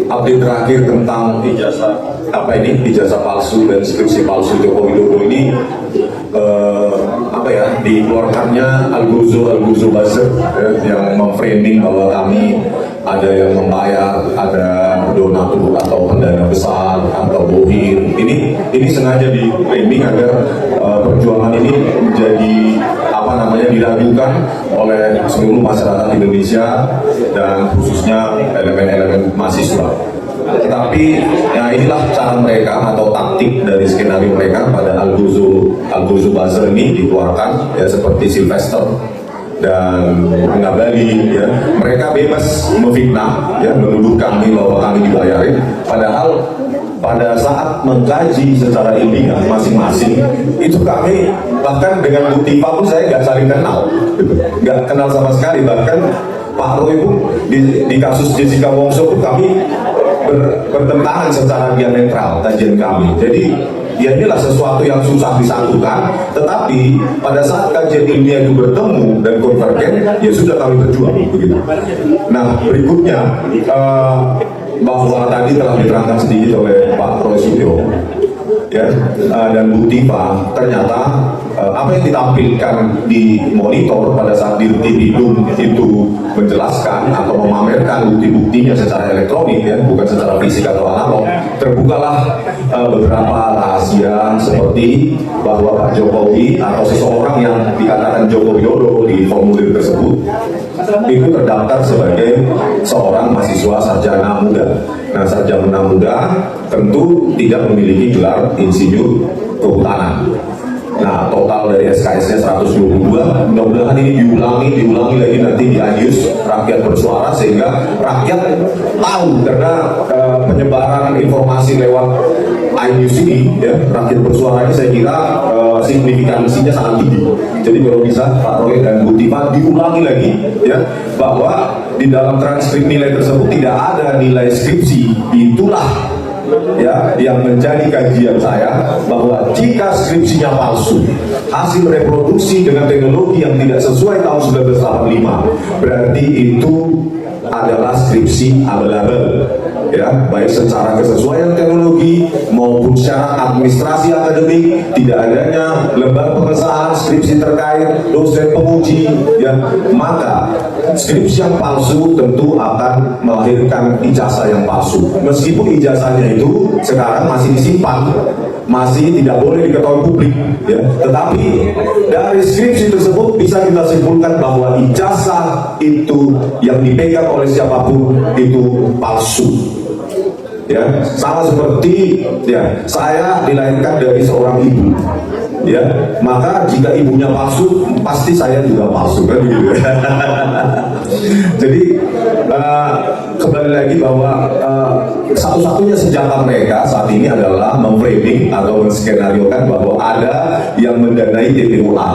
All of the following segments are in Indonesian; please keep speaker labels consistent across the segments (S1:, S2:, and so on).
S1: update terakhir tentang ijazah palsu dan skripsi palsu Joko Widodo ini dikeluarkannya Al-Ghurzo Buzzer yang memframing bahwa kami ada yang membayar, ada donatur atau pendana besar atau bohir. Ini sengaja di framing agar perjuangan ini menjadi diragukan oleh seluruh masyarakat Indonesia dan khususnya elemen-elemen mahasiswa. Tetapi ya inilah cara mereka atau taktik dari skenario mereka pada Al-Ghurzo Buzzer ini dikeluarkan ya, seperti Sylvester dan Ngabali ya. Mereka bebas memfitnah ya, menuduh kami bahwa kami dibayarin, padahal pada saat mengkaji secara ilmiah masing-masing itu kami bahkan dengan bukti pun saya nggak saling kenal gitu. Nggak kenal sama sekali. Bahkan Pak Roy pun di kasus Jessica Wongso pun kami bertentangan secara diametral kajian kami. Jadi ya inilah sesuatu yang susah disatukan, tetapi pada saat kajian ilmiah itu bertemu dan konvergen, ya sudah kami berjuang begitu. Nah berikutnya bahwa tadi telah diterangkan sedikit oleh Pak Roy Suryo ya, dan Bu Tifa, ternyata apa yang ditampilkan di monitor pada saat di Bidung itu menjelaskan atau memamerkan bukti-buktinya secara elektronik ya, bukan secara fisik atau analog. Terbukalah beberapa rahasia seperti bahwa Pak Jokowi atau seseorang yang dikatakan Joko Widodo di formulir tersebut itu terdaftar sebagai seorang mahasiswa sarjana muda. Nah, sarjana muda tentu tidak memiliki gelar insinyur kehutanan. Nah, total dari SKS-nya 122. Mudah-mudahan ini diulangi lagi nanti di Anius Rakyat Bersuara, sehingga rakyat tahu, karena penyebaran informasi lewat Anius ini ya, Rakyat Bersuara ini saya kira signifikansinya sangat tinggi. Jadi kalau bisa Pak Roy dan Bu Tifa diulangi lagi ya, bahwa di dalam transkrip nilai tersebut tidak ada nilai skripsi. Itulah ya yang menjadi kajian saya, bahwa jika skripsinya palsu, hasil reproduksi dengan teknologi yang tidak sesuai tahun 1985, berarti itu adalah skripsi abal-abal ya, baik secara kesesuaian teknologi maupun secara administrasi akademik, tidak adanya lembar pengesahan skripsi terkait, dosen penguji ya, maka skripsi yang palsu tentu akan melahirkan ijazah yang palsu. Meskipun ijazahnya itu sekarang masih disimpan, masih tidak boleh diketahui publik ya, tetapi dari skripsi tersebut bisa kita simpulkan bahwa ijazah itu yang dipegang oleh siapapun itu palsu ya. Sama seperti ya, saya dilahirkan dari seorang ibu ya, maka jika ibunya palsu pasti saya juga palsu kan begitu. Jadi kembali lagi bahwa satu-satunya senjata mereka saat ini adalah memframing atau menskenariokan bahwa ada yang mendanai TPUA,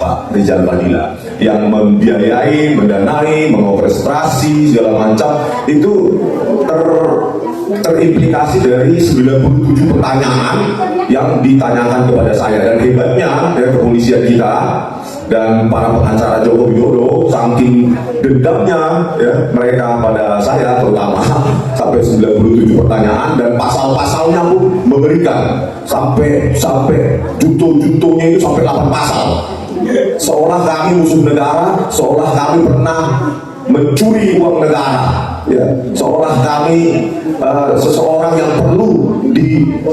S1: Pak Rizal Badila, yang membiayai, mendanai, mengoperasi segala macam. Itu terimplikasi dari 97 pertanyaan yang ditanyakan kepada saya. Dan hebatnya ya, kepolisian kita dan para pengacara Joko Widodo, saking dendamnya ya mereka pada saya terutama, sampai 97 pertanyaan, dan pasal-pasalnya pun memberikan sampai junto-juntonya itu sampai 8 pasal. Seolah kami musuh negara, seolah kami pernah mencuri uang negara ya, seolah kami seseorang yang perlu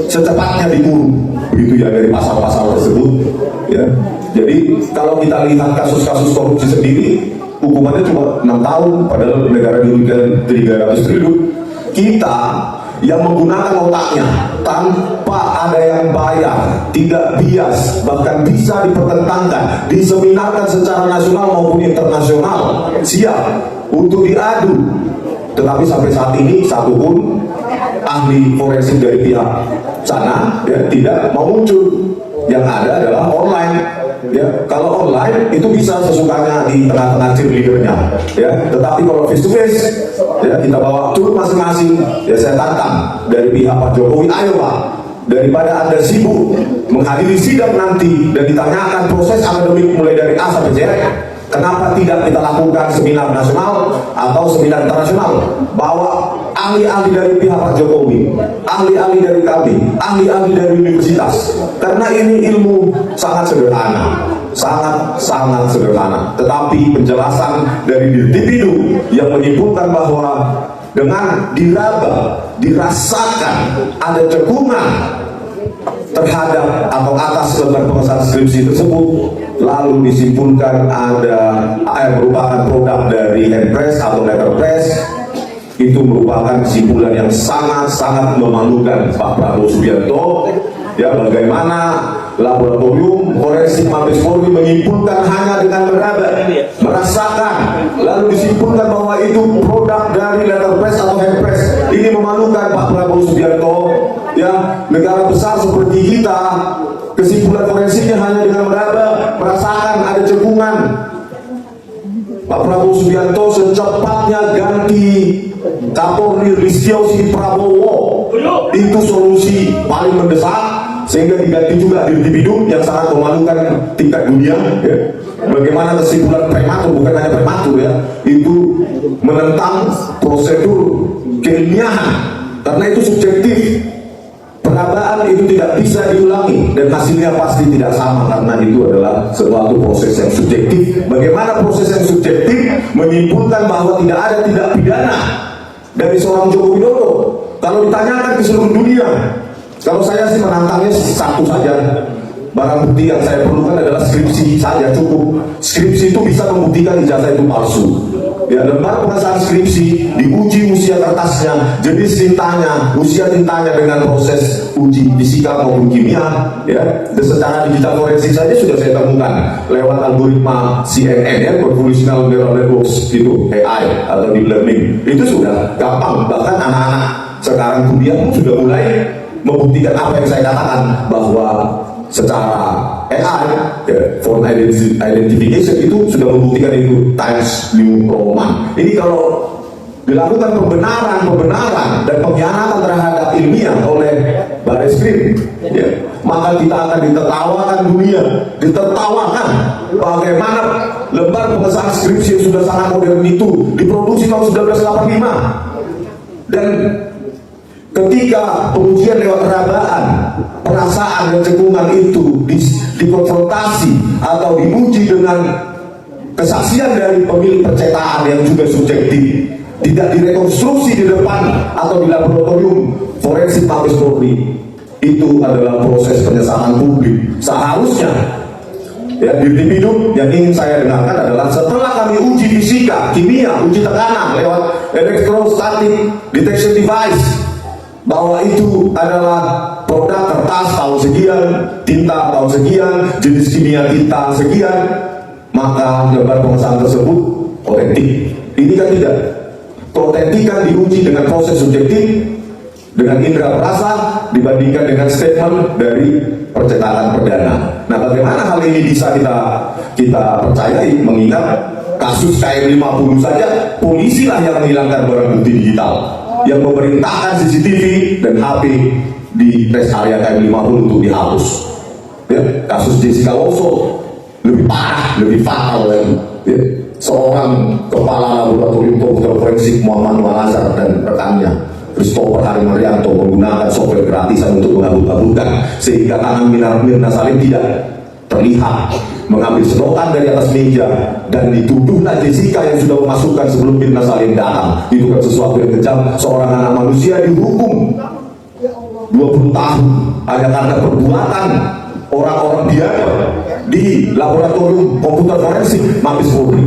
S1: secepatnya dikurung begitu ya, dari pasal-pasal tersebut ya. Jadi kalau kita lihat kasus-kasus korupsi sendiri, hukumannya cuma 6 tahun padahal negara dirugikan 300 triliun. Kita yang menggunakan otaknya tanpa ada yang bayar, tidak bias, bahkan bisa dipertentangkan, diseminarkan secara nasional maupun internasional, siap untuk diadu. Tetapi sampai saat ini satu pun ahli forensik dari pihak sana ya, tidak mau muncul. Yang ada adalah online ya. Kalau online itu bisa sesukanya di tengah-tengah cheerleadernya ya, tetapi kalau face to face ya, kita bawa curut masing-masing ya. Saya tantang dari pihak Pak Jokowi, ayo Pak, daripada Anda sibuk menghadiri sidang nanti dan ditanyakan proses akademik mulai dari A sampai Z, kenapa tidak kita lakukan seminar nasional atau seminar internasional? Bawa ahli-ahli dari pihak Pak Jokowi, ahli-ahli dari kami, ahli-ahli dari universitas. Karena ini ilmu sangat sederhana, sangat sederhana. Tetapi penjelasan dari Dirtipidum yang menyimpulkan bahwa dengan diraba, dirasakan ada cekungan terhadap atau atas lembar pengesahan skripsi tersebut, lalu disimpulkan ada merupakan produk dari handpress atau letterpress, itu merupakan kesimpulan yang sangat memalukan Pak Prabowo Subianto. Ya, bagaimana laboratorium forensik Mabes Polri menyimpulkan hanya dengan meraba, merasakan, lalu disimpulkan bahwa itu produk dari letterpress atau handpress. Ini memalukan Pak Prabowo Subianto. Ya, negara besar seperti kita, kesimpulan forensiknya hanya dengan meraba, merasakan ada cekungan. Pak Prabowo Subianto secepatnya ganti Kapolri Listio Sigit Prabowo. Itu solusi paling mendesak, sehingga diganti juga Dirtipidum yang sangat memalukan tingkat dunia. Ya. Bagaimana kesimpulan prematur, bukan hanya prematur ya, itu menentang prosedur keilmiahan, karena itu subjektif. Penabaan itu tidak bisa diulangi dan hasilnya pasti tidak sama, karena itu adalah suatu proses yang subjektif. Bagaimana proses yang subjektif menyimpulkan bahwa tidak ada tindak pidana dari seorang Joko Widodo kalau ditanyakan ke seluruh dunia? Kalau saya sih menantangnya satu saja. Barang bukti yang saya perlukan adalah skripsi saja, cukup. Skripsi itu bisa membuktikan ijazah itu palsu. Ya, lembar pengesahan skripsi diuji usia kertasnya, jenis tintanya, usia tintanya dengan proses uji fisika maupun kimia. Ya, dan secara digital forensik saja sudah saya temukan lewat algoritma CNN ya, convolutional neural networks itu, AI atau deep learning. Itu sudah gampang. Bahkan anak-anak sekarang kuliah pun sudah mulai membuktikan apa yang saya katakan, bahwa secara AI, ya, phone identification itu sudah membuktikan itu Times New Roman. Ini kalau dilakukan pembenaran dan pengkhianatan terhadap ilmiah oleh Barreskrim, ya, maka kita akan ditertawakan dunia, ditertawakan. Bagaimana lembar pengesahan skripsi yang sudah sangat modern itu diproduksi tahun 1985, dan ketika pengujian lewat rabaan, perasaan dan cekungan itu dikonfrontasi atau diuji dengan kesaksian dari pemilik percetakan yang juga subjektif, tidak direkonstruksi di depan atau di laboratorium forensik Mabes Polri, itu adalah proses penyesalan publik. Seharusnya ya, Dirtipidum yang ingin saya dengarkan adalah setelah kami uji fisika, kimia, uji tekanan lewat electrostatic detection device, bahwa itu adalah produk kertas tahun sekian, tinta tahun sekian, jenis kimia tinta sekian, maka lembar pengesahan tersebut otentik. Ini kan tidak. Keotentikan diuji dengan proses subjektif, dengan indera perasa, dibandingkan dengan statement dari percetakan perdana. Nah, bagaimana hal ini bisa kita percayai, mengingat kasus KM50 saja polisi lah yang menghilangkan barang bukti digital, yang memerintahkan CCTV dan HP di rest area KM50 untuk dihapus. Ya, kasus Jessica Woso lebih parah, lebih fatal lagi. Ya, seorang kepala laboratorium komputer forensik Muhammad Al-Azhar dan rekannya Christopher Hari Marianto menggunakan software gratisan untuk mengabul-abulkan, sehingga tangan Mirna Salim tidak terlihat, mengambil sedotan dari atas meja dan dituduhlah Jessica yang sudah memasukkan sebelum Mirna Salim datang. Itu kan sesuatu yang kejam. Seorang anak manusia dihukum 20 tahun hanya karena perbuatan orang-orang biasa di laboratorium komputer forensik Mabes Polri.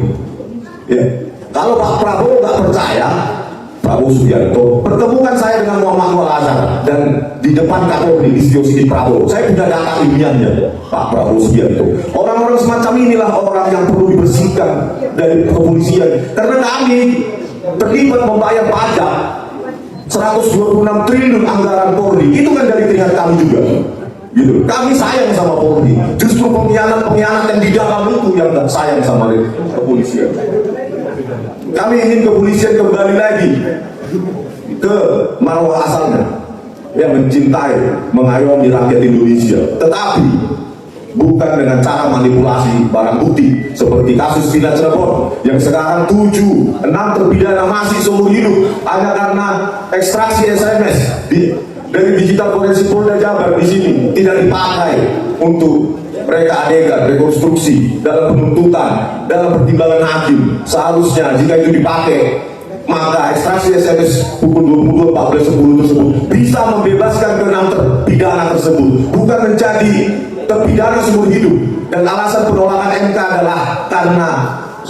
S1: Ya. Kalau Pak Prabowo nggak percaya, Prabowo Subianto, pertemukan saya dengan Muhammad Al-Azhar dan di depan Kapolri Listio Sigit Prabowo. Saya punya data ilmiahnya, Pak Prabowo Subianto. Orang-orang semacam inilah orang yang perlu dibersihkan dari kepolisian, karena kami terlibat membayar pajak 126 triliun anggaran Polri. Itu kan dari keringat kami juga. Gitu. Kami sayang sama Polri. Justru pengkhianat yang di dalam itu yang nggak sayang sama kepolisian. Kami ingin kepolisian kembali lagi ke marwah asalnya, yang mencintai, mengayomi rakyat Indonesia. Tetapi bukan dengan cara manipulasi barang bukti seperti kasus Villa Cirebon yang sekarang 6 terpidana masih seumur hidup hanya karena ekstraksi SMS dari digital forensik Polda Jabar di sini tidak dipakai untuk mereka adegan rekonstruksi dalam penuntutan, dalam pertimbangan hakim. Seharusnya jika itu dipakai, maka ekstraksi SMS pukul 22.14.10 tersebut bisa membebaskan ke-6 terpidana tersebut, bukan menjadi terpidana seumur hidup. Dan alasan penolakan MK adalah karena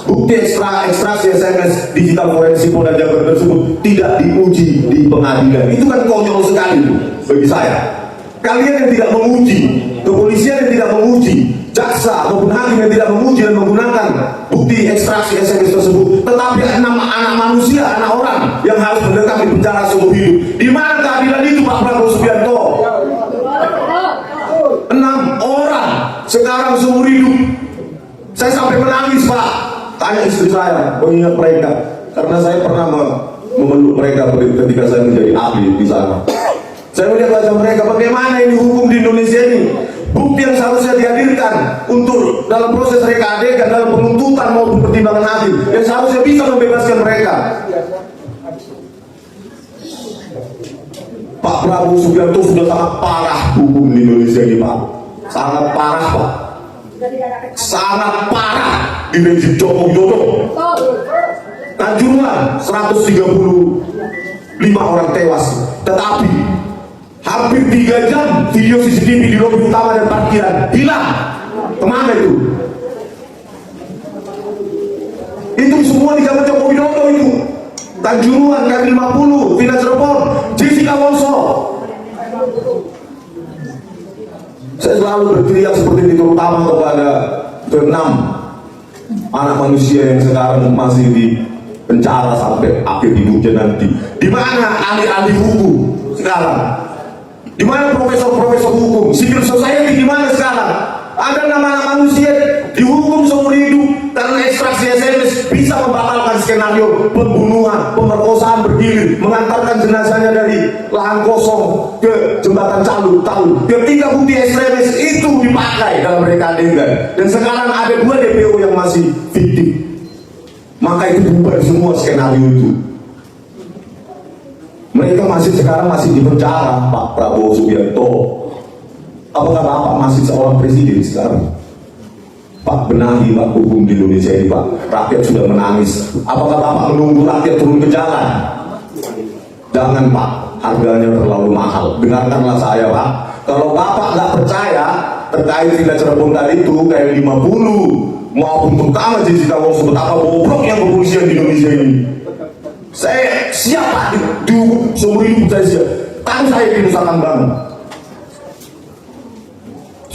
S1: bukti ekstraksi SMS digital forensik Polda Jabar tersebut tidak diuji di pengadilan. Itu kan konyol sekali bagi saya. Kalian yang tidak menguji, kepolisian yang tidak menguji, jaksa maupun hakim yang tidak menguji dan menggunakan bukti ekstraksi SMS tersebut, tetapi anak manusia, anak orang yang harus mendekam di penjara seumur hidup. Di mana keadilan itu, Pak Prabowo Subianto? 6 orang sekarang seumur hidup. Saya sampai menangis, Pak. Tanya istri saya, mengingat mereka, karena saya pernah memeluk mereka ketika saya menjadi ahli di sana. Saya melihat wajah mereka, bagaimana ini hukum di Indonesia ini. Bukti yang seharusnya dihadirkan untuk dalam proses reka adegan, dalam penuntutan maupun pertimbangan hakim, yang seharusnya bisa membebaskan mereka. Pak Prabowo Subianto sudah sangat parah hukum di Indonesia ini, Pak. Sangat parah, Pak. Sangat parah di rezim Joko Widodo. Kanjuruhan 135 orang tewas, tetapi hampir 3 jam video CCTV di lobi utama dan parkiran hilang. Kemana itu? Itu semua di zaman Joko Widodo itu. Kanjuruhan, K50, Villa Cirebon, Jessica Woso. Saya selalu berteriak seperti itu, terutama kepada ke-6 anak manusia yang sekarang masih di penjara sampai akhir hidupnya nanti. Di mana ahli-ahli hukum sekarang? Di mana profesor-profesor hukum? Civil society di mana sekarang? Ada nama-nama manusia dihukum seumur hidup karena ekstraksi SMS bisa membatalkan skenario pembunuhan, pemerkosaan bergilir, mengantarkan jenazahnya dari lahan kosong ke jembatan Talu. Ketika bukti SMS itu dipakai dalam reka adegan, dan sekarang ada 2 DPO yang masih fiktif, maka itu bubar semua skenario itu. Mereka sekarang masih di penjara, Pak Prabowo Subianto. Apakah Bapak masih seorang presiden sekarang? Pak, benahi Pak hukum di Indonesia ini, Pak. Rakyat sudah menangis. Apakah Bapak menunggu rakyat turun ke jalan? Jangan, Pak. Harganya terlalu mahal. Dengarkanlah saya, Pak. Kalau Bapak nggak percaya terkait Villa Cirebon tadi itu kayak 50 maupun terutama Jessica Woso, betapa bobroknya kepolisian di Indonesia ini. Saya siap, Pak, dihukum seumur hidup saya siap. Tangan saya di Nusa Kambangan.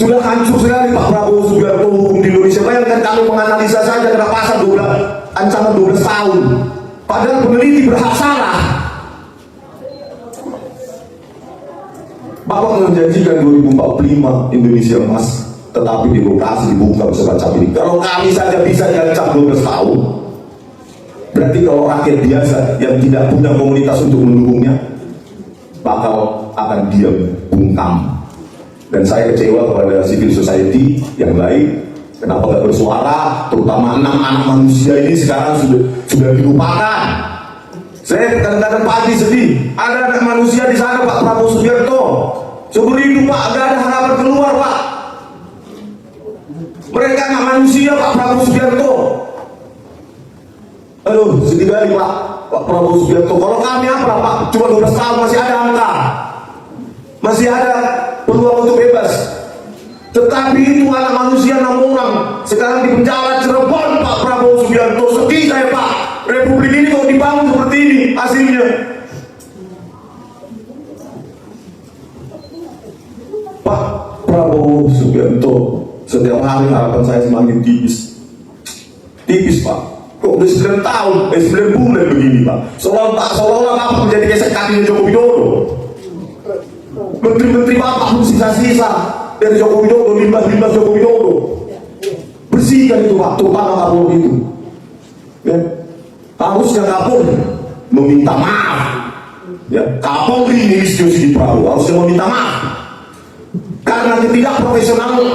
S1: Sudah hancur sekali Pak Prabowo Subianto hukum di Indonesia. Bayangkan kalau menganalisa saja kena pasal 12, ancaman 12 tahun. Padahal peneliti berhak salah. Bapak menjanjikan 2045 Indonesia emas, tetapi demokrasi dibuka semacam ini. Kalau kami saja bisa diancam 12 tahun, berarti kalau rakyat biasa yang tidak punya komunitas untuk mendukungnya bakal akan diam bungkam. Dan saya kecewa kepada civil society yang lain, kenapa nggak bersuara, terutama 6 anak manusia ini sekarang sudah dilupakan. Saya kadang-kadang pagi sedih, ada anak manusia di sana, Pak Prabowo Subianto, seumur hidup, Pak, gak ada harapan keluar, Pak. Mereka anak manusia, Pak Prabowo Subianto. Aduh, sedih kali, Pak Prabowo Subianto. Kalau kami apa, Pak? Cuma 12 tahun masih ada angka, masih ada peluang untuk bebas. Tetapi itu anak manusia 6 orang sekarang di penjara Cirebon, Pak Prabowo Subianto. Sedih saya, Pak. Republik ini kok dibangun seperti ini hasilnya. Pak Prabowo Subianto, setiap hari harapan saya semakin tipis, Pak. Kok udah 9 tahun, 9 bulan begini, Pak. Seolah-olah Bapak menjadi gesek kakinya Joko Widodo. Menteri-menteri Bapak pun sisa-sisa dari Joko Widodo, limbah-limbah Joko Widodo. Bersihkan itu, Pak, terutama Kapolri itu. Ya. Harusnya Kapolri meminta maaf. Ya, Kapolri Listio Sigit Prabowo harusnya meminta maaf karena ketidakprofesionalan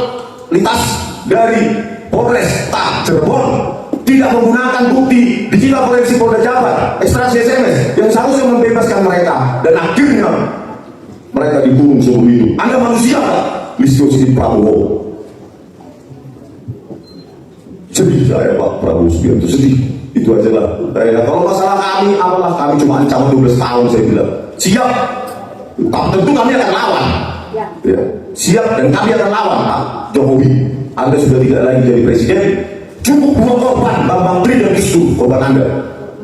S1: lintas dari Polresta Cirebon tidak menggunakan bukti digital forensik Polda Jabar, ekstraksi SMS yang seharusnya membebaskan mereka, dan akhirnya mereka dibunuh sebelum itu. Anda manusia, Listio Sigit Prabowo. Sedih saya Pak Prabowo Subianto, sedih. Itu aja lah. Kalau masalah kami, apalah, kami cuma ancaman 12 tahun, saya bilang. Siap. Tentu kami akan lawan. Ya. Siap, dan kami akan lawan Pak Jokowi. Anda sudah tidak lagi jadi presiden. Cukup 2 korban, Bambang Tri dan Isu, korban Anda.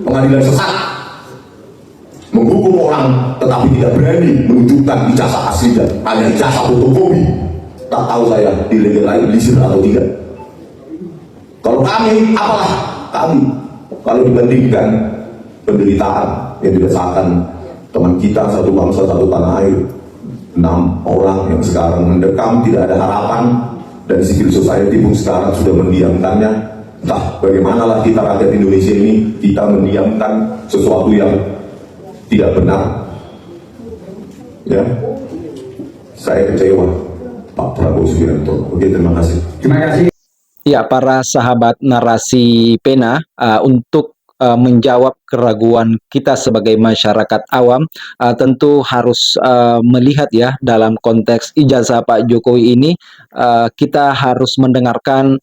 S1: Pengadilan sesat. Menghukum orang tetapi tidak berani menunjukkan ijazah aslinya, hanya ijazah fotokopi. Tak tahu saya dilegalisir atau tidak. Kalau kami, apalah kami, kalau dibandingkan penderitaan yang dirasakan teman kita satu bangsa satu tanah air, 6 orang yang sekarang mendekam tidak ada harapan, dan civil society pun sekarang sudah mendiamkannya. Entah bagaimanalah kita rakyat Indonesia ini, kita mendiamkan sesuatu yang tidak benar. Ya, saya kecewa Pak Prabowo Subianto. Oke, terima kasih.
S2: Terima kasih.
S3: Ya, para sahabat narasi pena, untuk menjawab keraguan kita sebagai masyarakat awam, tentu harus melihat ya, dalam konteks ijazah Pak Jokowi ini, kita harus mendengarkan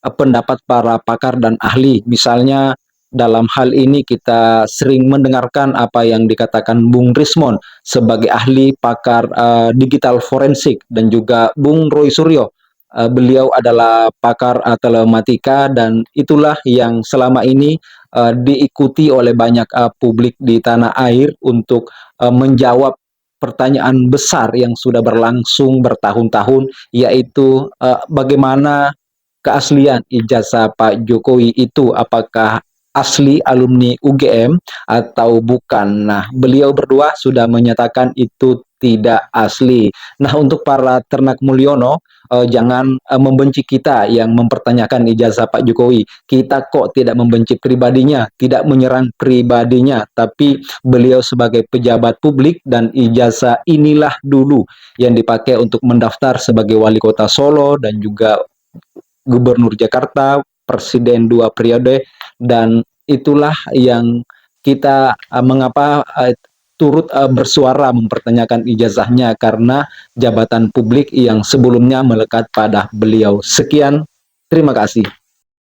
S3: pendapat para pakar dan ahli. Misalnya dalam hal ini kita sering mendengarkan apa yang dikatakan Bung Rismon sebagai ahli pakar digital forensik, dan juga Bung Roy Suryo. Beliau adalah pakar telematika, dan itulah yang selama ini diikuti oleh banyak publik di tanah air untuk menjawab pertanyaan besar yang sudah berlangsung bertahun-tahun, yaitu bagaimana keaslian ijazah Pak Jokowi itu, apakah asli alumni UGM atau bukan. Nah, beliau berdua sudah menyatakan itu tidak asli. Nah, untuk para ternak Mulyono, jangan membenci kita yang mempertanyakan ijazah Pak Jokowi. Kita kok tidak membenci pribadinya, tidak menyerang pribadinya, tapi beliau sebagai pejabat publik, dan ijazah inilah dulu yang dipakai untuk mendaftar sebagai wali kota Solo dan juga gubernur Jakarta, presiden 2 periode, dan itulah yang kita mengapa turut bersuara mempertanyakan ijazahnya, karena jabatan publik yang sebelumnya melekat pada beliau. Sekian, terima kasih.